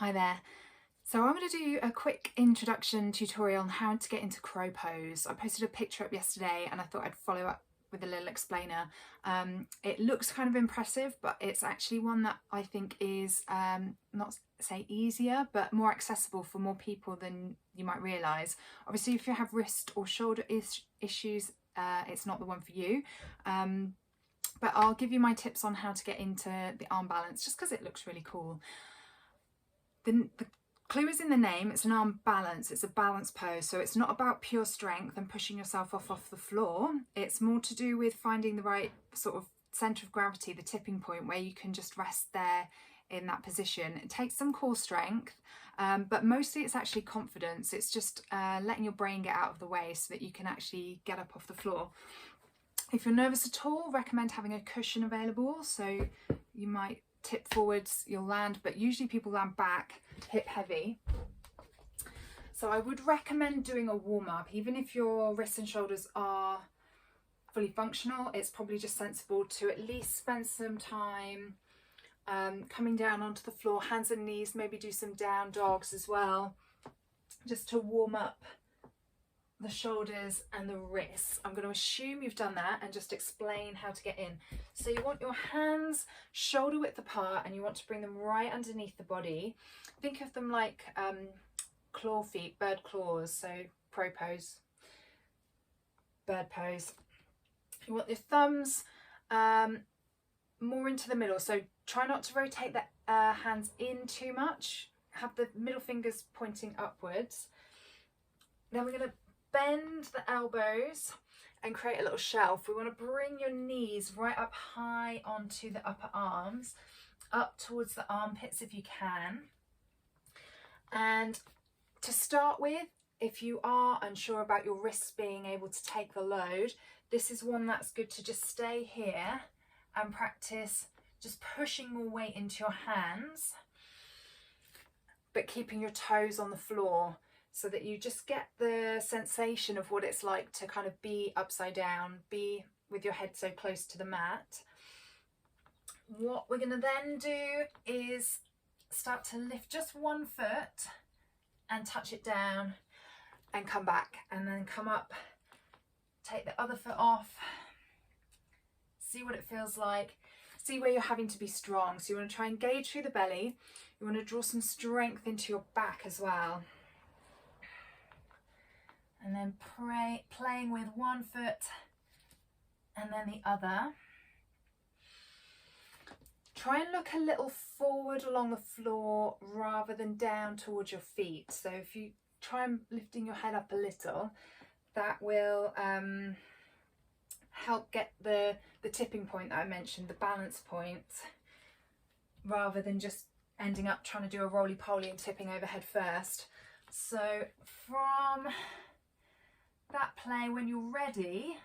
Hi there. So I'm going to do a quick introduction tutorial on how to get into crow pose. I posted a picture up yesterday and I thought I'd follow up with a little explainer. It looks kind of impressive, but it's actually one that I think is not say easier, but more accessible for more people than you might realise. Obviously, if you have wrist or shoulder issues, it's not the one for you. But I'll give you my tips on how to get into the arm balance just because it looks really cool. The clue is in the name. It's an arm balance. It's a balance pose, so it's not about pure strength and pushing yourself off the floor. It's more to do with finding the right sort of centre of gravity, the tipping point where you can just rest there in that position. It takes some core strength, but mostly it's actually confidence. It's just letting your brain get out of the way so that you can actually get up off the floor. If you're nervous at all, recommend having a cushion available, so you might tip forwards, you'll land, but usually people land back, hip heavy. So I would recommend doing a warm-up. Even if your wrists and shoulders are fully functional, it's probably just sensible to at least spend some time coming down onto the floor, hands and knees, maybe do some down dogs as well, just to warm up the shoulders and the wrists. I'm going to assume you've done that and just explain how to get in. So you want your hands shoulder width apart and you want to bring them right underneath the body. Think of them like claw feet, bird claws, so crow pose, bird pose. You want your thumbs more into the middle, so try not to rotate the hands in too much. Have the middle fingers pointing upwards. Then we're going to bend the elbows and create a little shelf. We want to bring your knees right up high onto the upper arms, up towards the armpits if you can. And to start with, if you are unsure about your wrists being able to take the load, this is one that's good to just stay here and practice just pushing more weight into your hands, but keeping your toes on the floor, so that you just get the sensation of what it's like to kind of be upside down, be with your head so close to the mat. What we're going to then do is start to lift just one foot and touch it down and come back, and then come up, take the other foot off, see what it feels like, see where you're having to be strong. So you want to try and engage through the belly. You want to draw some strength into your back as well. And then playing with one foot and then the other. Try and look a little forward along the floor rather than down towards your feet. So if you try and lifting your head up a little, that will help get the tipping point that I mentioned, the balance point, rather than just ending up trying to do a roly-poly and tipping overhead first. So from that play, when you're ready,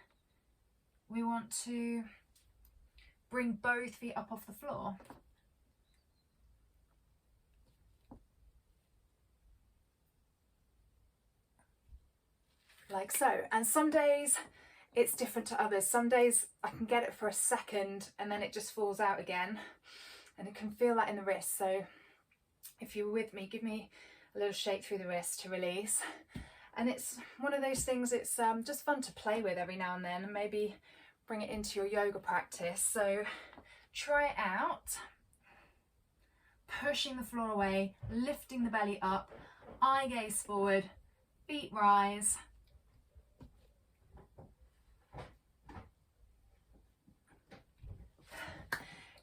we want to bring both feet up off the floor. Like so. And some days it's different to others. Some days I can get it for a second and then it just falls out again, and it can feel that in the wrist. So if you're with me, give me a little shake through the wrist to release. And it's one of those things, it's just fun to play with every now and then, and maybe bring it into your yoga practice. So try it out. Pushing the floor away, lifting the belly up, eye gaze forward, feet rise.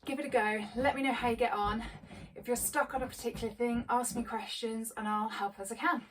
Give it a go. Let me know how you get on. If you're stuck on a particular thing, ask me questions and I'll help as I can.